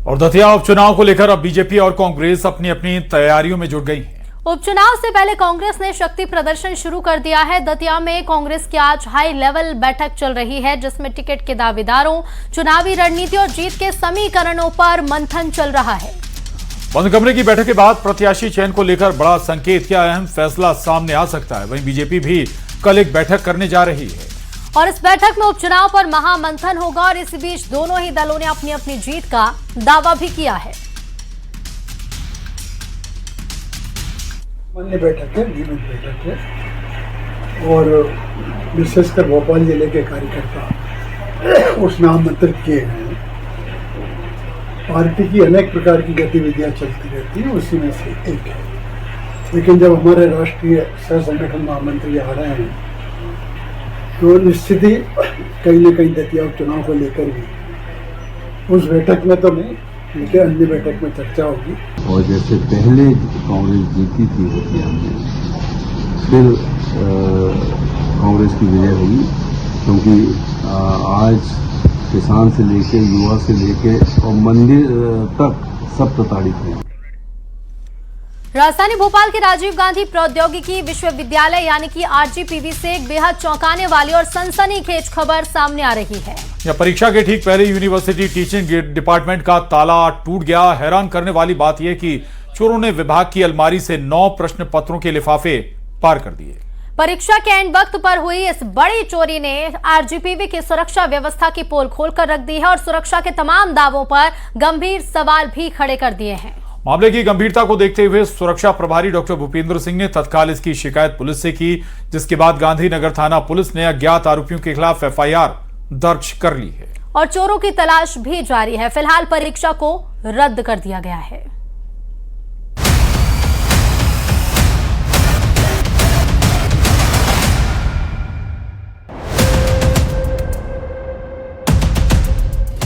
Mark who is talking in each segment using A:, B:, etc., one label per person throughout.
A: और दतिया उपचुनाव को लेकर अब बीजेपी और कांग्रेस अपनी अपनी तैयारियों में जुट गई हैं।
B: उपचुनाव से पहले कांग्रेस ने शक्ति प्रदर्शन शुरू कर दिया है। दतिया में कांग्रेस की आज हाई लेवल बैठक चल रही है, जिसमें टिकट के दावेदारों, चुनावी रणनीति और जीत के समीकरणों पर मंथन चल रहा है।
A: बंद कमरे की बैठक के बाद प्रत्याशी चयन को लेकर बड़ा संकेत या अहम फैसला सामने आ सकता है। वहीं बीजेपी भी कल एक बैठक करने जा रही है
B: और इस बैठक में उपचुनाव पर महामंथन होगा और इस बीच दोनों ही दलों ने अपनी अपनी जीत का दावा भी किया है।
C: बैठक है, नियमित बैठक है और विशेषकर भोपाल जिले के कार्यकर्ता उस नामांतरित किए हैं। पार्टी की अनेक प्रकार की गतिविधियां चलती रहती हैं, उसी में से एक है। लेकिन जब हमारे राष्ट्रीय सह संगठन महामंत्री आ रहे हैं तो निश्चित ही कहीं न कहीं दतिया उपचुनाव को लेकर भी उस बैठक में तो नहीं, लेकिन अन्य बैठक में चर्चा होगी।
D: और जैसे पहले कांग्रेस जीती थी दतिया में, फिर कांग्रेस की विजय हुई, क्योंकि आज किसान से लेके युवा से लेके और मंदिर तक सब प्रताड़ित हैं।
B: राजधानी भोपाल के राजीव गांधी प्रौद्योगिकी विश्वविद्यालय यानी कि आरजीपीवी से एक बेहद चौंकाने वाली और सनसनीखेज खबर सामने आ रही है।
A: या परीक्षा के ठीक पहले यूनिवर्सिटी टीचिंग डिपार्टमेंट का ताला टूट गया। हैरान करने वाली बात यह कि चोरों ने विभाग की अलमारी से 9 प्रश्न पत्रों के लिफाफे पार कर दिए।
B: परीक्षा के एंड वक्त पर हुई इस बड़ी चोरी ने आरजीपीवी की सुरक्षा व्यवस्था की पोल खोलकर रख दी है और सुरक्षा के तमाम दावों पर गंभीर सवाल भी खड़े कर दिए हैं।
A: मामले की गंभीरता को देखते हुए सुरक्षा प्रभारी डॉक्टर भूपेंद्र सिंह ने तत्काल इसकी शिकायत पुलिस से की, जिसके बाद गांधीनगर थाना पुलिस ने अज्ञात आरोपियों के खिलाफ एफआईआर दर्ज कर ली है
B: और चोरों की तलाश भी जारी है। फिलहाल परीक्षा को रद्द कर दिया गया है।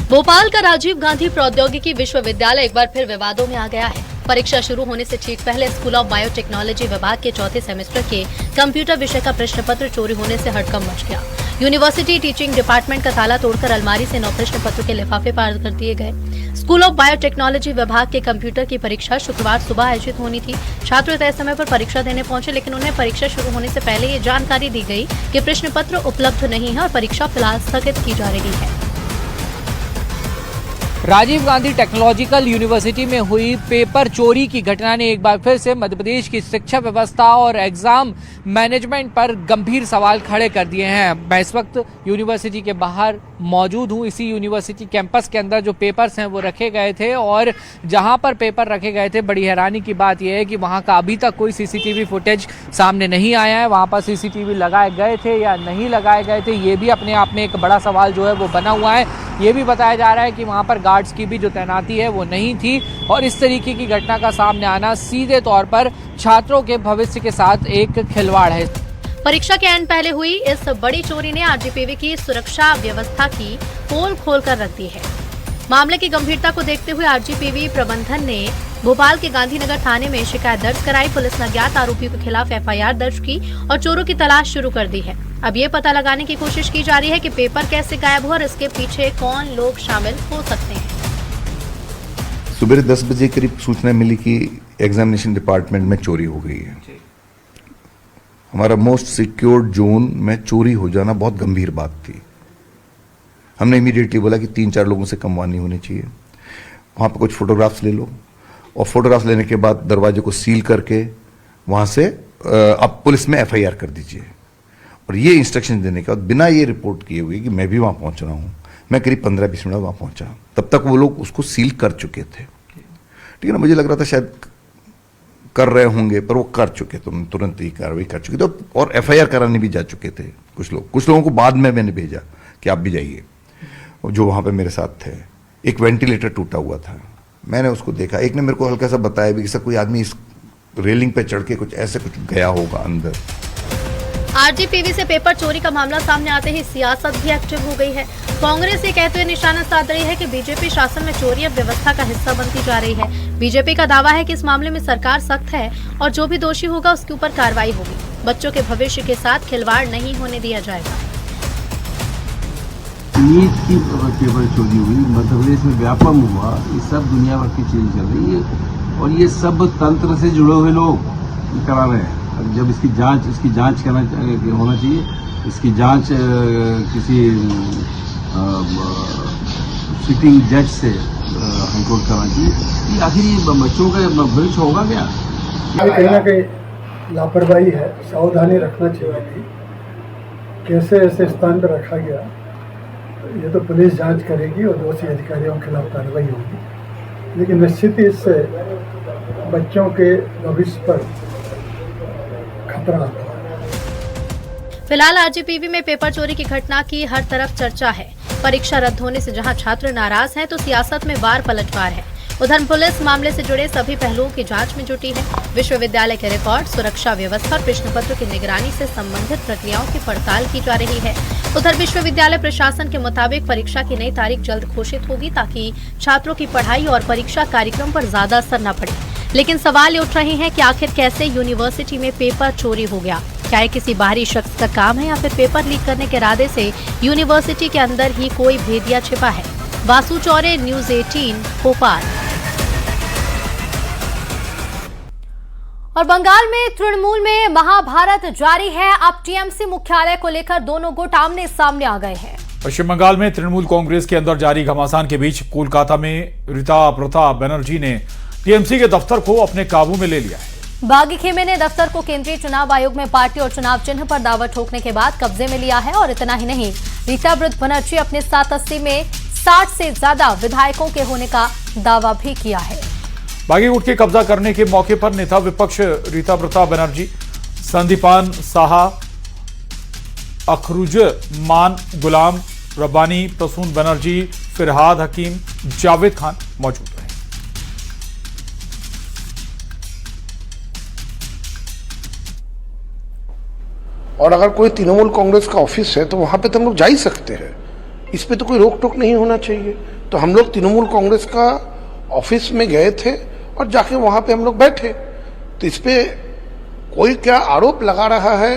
B: भोपाल का राजीव गांधी प्रौद्योगिकी विश्वविद्यालय एक बार फिर विवादों में आ गया है। परीक्षा शुरू होने से ठीक पहले स्कूल ऑफ बायोटेक्नोलॉजी विभाग के चौथे सेमेस्टर के कंप्यूटर विषय का प्रश्न पत्र चोरी होने से हड़कंप मच गया। यूनिवर्सिटी टीचिंग डिपार्टमेंट का ताला तोड़कर अलमारी से 9 प्रश्न पत्र के लिफाफे पार कर दिए गए। स्कूल ऑफ बायोटेक्नोलॉजी विभाग के कंप्यूटर की परीक्षा शुक्रवार सुबह आयोजित होनी थी। छात्र तय समय पर परीक्षा देने पहुंचे, लेकिन उन्हें परीक्षा शुरू होने से पहले ये जानकारी दी गई कि प्रश्न पत्र उपलब्ध नहीं है और परीक्षा फिलहाल स्थगित की जा रही है।
E: राजीव गांधी टेक्नोलॉजिकल यूनिवर्सिटी में हुई पेपर चोरी की घटना ने एक बार फिर से मध्य प्रदेश की शिक्षा व्यवस्था और एग्जाम मैनेजमेंट पर गंभीर सवाल खड़े कर दिए हैं। मैं इस वक्त यूनिवर्सिटी के बाहर मौजूद हूं। इसी यूनिवर्सिटी कैंपस के अंदर जो पेपर्स हैं वो रखे गए थे और जहां पर पेपर रखे गए थे, बड़ी हैरानी की बात यह है कि वहां का अभी तक कोई सीसीटीवी फुटेज सामने नहीं आया है। वहां पर सीसीटीवी लगाए गए थे या नहीं लगाए गए थे, ये भी अपने आप में एक बड़ा सवाल जो है वो बना हुआ है। ये भी बताया जा रहा है कि वहां पर गार्ड्स की भी जो तैनाती है वो नहीं थी और इस तरीके की घटना का सामने आना सीधे तौर पर छात्रों के भविष्य के साथ एक खिलवाड़ है।
B: परीक्षा के एंड पहले हुई इस बड़ी चोरी ने आरजीपीवी की सुरक्षा व्यवस्था की पोल खोलकर रख दी है। मामले की गंभीरता को देखते हुए आरजीपीवी प्रबंधन ने भोपाल के गांधीनगर थाने में शिकायत दर्ज कराई। पुलिस ने अज्ञात आरोपियों के खिलाफ एफआईआर दर्ज की और चोरों की तलाश शुरू कर दी है। अब ये पता लगाने की कोशिश की जा रही है कि पेपर कैसे गायब हुआ और इसके पीछे कौन लोग शामिल हो सकते हैं।
F: सुबह 10 बजे करीब सूचना मिली कि एग्जामिनेशन डिपार्टमेंट में चोरी हो गई है। हमारा मोस्ट सिक्योर्ड जोन में चोरी हो जाना बहुत गंभीर बात थी। हमने इमीडिएटली बोला कि 3-4 लोगों से कम नहीं होनी चाहिए। वहाँ पर कुछ फोटोग्राफ्स ले लो और फोटोग्राफ्स लेने के बाद दरवाजे को सील करके वहाँ से अब पुलिस में एफआईआर कर दीजिए। और ये इंस्ट्रक्शन देने के बाद बिना ये रिपोर्ट किए हुए कि मैं भी वहाँ पहुँच रहा हूँ, मैं करीब 15-20 मिनट वहाँ पहुँचा, तब तक वो लोग उसको सील कर चुके थे। ठीक है ना, मुझे लग रहा था शायद कर रहे होंगे, पर वो कर चुके, तुरंत ही कार्रवाई कर चुके थे और एफआईआर कराने भी जा चुके थे कुछ लोगों को बाद में मैंने भेजा कि आप भी जाइए। जो वहाँ पे मेरे साथ थे, एक वेंटिलेटर टूटा हुआ था, मैंने उसको देखा। एक ने मेरे को हल्का सा बताया भी कि कोई आदमी इस रेलिंग पे चढ़ के कुछ गया होगा अंदर।
B: आरजीपीवी से पेपर चोरी का मामला सामने आते ही सियासत भी एक्टिव हो गई है। कांग्रेस ये कहते हुए निशाना साध रही है कि बीजेपी शासन में चोरी अब व्यवस्था का हिस्सा बनती जा रही है। बीजेपी का दावा है कि इस मामले में सरकार सख्त है और जो भी दोषी होगा उसके ऊपर कार्रवाई होगी। बच्चों के भविष्य के साथ खिलवाड़ नहीं होने दिया जाएगा।
D: नीट की पेपर चोरी हुई, मध्य प्रदेश में व्यापम हुआ, ये सब दुनिया भर की चीज़ चल रही है और ये सब तंत्र से जुड़े हुए लोग करा रहे हैं। अब जब इसकी जांच होना चाहिए, इसकी जांच किसी सिटिंग जज से हाईकोर्ट करना चाहिए। आखिर ये बच्चों का भविष्य होगा क्या?
C: कहीं ना कहीं लापरवाही है, सावधानी रखना चाहिए। कैसे ऐसे स्थान पर रखा गया, ये तो पुलिस जांच करेगी और दोषी अधिकारियों के खिलाफ कार्रवाई होगी, लेकिन निश्चित ही इससे बच्चों के भविष्य पर खतरा आता है।
B: फिलहाल आरजीपीवी में पेपर चोरी की घटना की हर तरफ चर्चा है। परीक्षा रद्द होने से जहां छात्र नाराज हैं, तो सियासत में वार पलटवार है। उधर पुलिस मामले से जुड़े सभी पहलुओं की जांच में जुटी है। विश्वविद्यालय के रिकॉर्ड, सुरक्षा व्यवस्था और प्रश्न पत्र की निगरानी से संबंधित प्रक्रियाओं की पड़ताल की जा रही है। उधर विश्वविद्यालय प्रशासन के मुताबिक परीक्षा की नई तारीख जल्द घोषित होगी, ताकि छात्रों की पढ़ाई और परीक्षा कार्यक्रम पर ज्यादा असर न पड़े। लेकिन सवाल उठ रहे हैं कि आखिर कैसे यूनिवर्सिटी में पेपर चोरी हो गया? क्या ये किसी बाहरी शख्स का काम है या फिर पेपर लीक करने के इरादे से यूनिवर्सिटी के अंदर ही कोई भेदिया छिपा है? वासु चौरे, न्यूज़ 18, भोपाल। और बंगाल में तृणमूल में महाभारत जारी है। अब टीएमसी मुख्यालय को लेकर दोनों गुट आमने सामने आ गए हैं।
A: पश्चिम बंगाल में तृणमूल कांग्रेस के अंदर जारी घमासान के बीच कोलकाता में रीता प्रताप बनर्जी ने टीएमसी के दफ्तर को अपने काबू में ले लिया है।
B: बागी खेमे ने दफ्तर को केंद्रीय चुनाव आयोग में पार्टी और चुनाव चिन्ह पर दावा ठोकने के बाद कब्जे में लिया है। और इतना ही नहीं, रीता बनर्जी अपने 780 में 60 से ज्यादा विधायकों के होने का दावा भी किया है।
A: बागी गुट के कब्जा करने के मौके पर नेता विपक्ष रीता प्रताप बनर्जी, संदीपान साहा, अखरुजमान गुलाम रब्बानी, प्रसून बनर्जी, फिरहाद हकीम, जावेद खान मौजूद रहे।
G: और अगर कोई तृणमूल कांग्रेस का ऑफिस है तो वहां पे तो हम लोग जा ही सकते हैं, इस पे तो कोई रोक टोक नहीं होना चाहिए। तो हम लोग तृणमूल कांग्रेस का ऑफिस में गए थे और जाके वहां पे हम लोग बैठे। तो इस पे कोई क्या आरोप लगा रहा है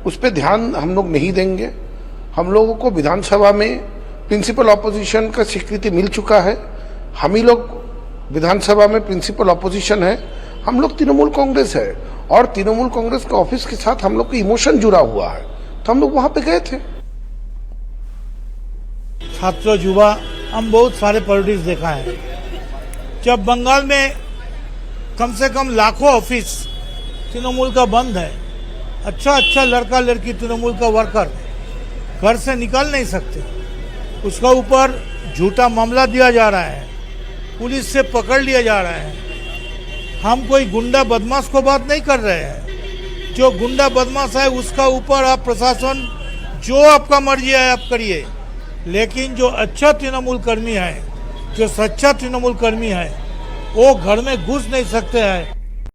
G: उस पे ध्यान हम लोग नहीं देंगे। हम लोगों को विधानसभा में प्रिंसिपल ऑपोजिशन का स्वीकृति मिल चुका है। हम ही लोग विधानसभा में प्रिंसिपल ऑपोजिशन है। हम लोग तृणमूल कांग्रेस है और तृणमूल कांग्रेस के ऑफिस के साथ हम लोग का इमोशन जुड़ा हुआ है, तो हम लोग वहां पे गए थे।
H: छात्र युवा हम बहुत सारे पॉलिटिक्स देखा है। जब बंगाल में कम से कम लाखों ऑफिस तृणमूल का बंद है, अच्छा लड़का लड़की तृणमूल का वर्कर घर से निकल नहीं सकते, उसका ऊपर झूठा मामला दिया जा रहा है, पुलिस से पकड़ लिया जा रहा है। हम कोई गुंडा बदमाश को बात नहीं कर रहे हैं। जो गुंडा बदमाश है उसका ऊपर आप प्रशासन जो आपका मर्जी है आप करिए, लेकिन जो अच्छा तृणमूल कर्मी है, जो सच्चा तृणमूल कर्मी है, वो घर में घुस नहीं सकते हैं।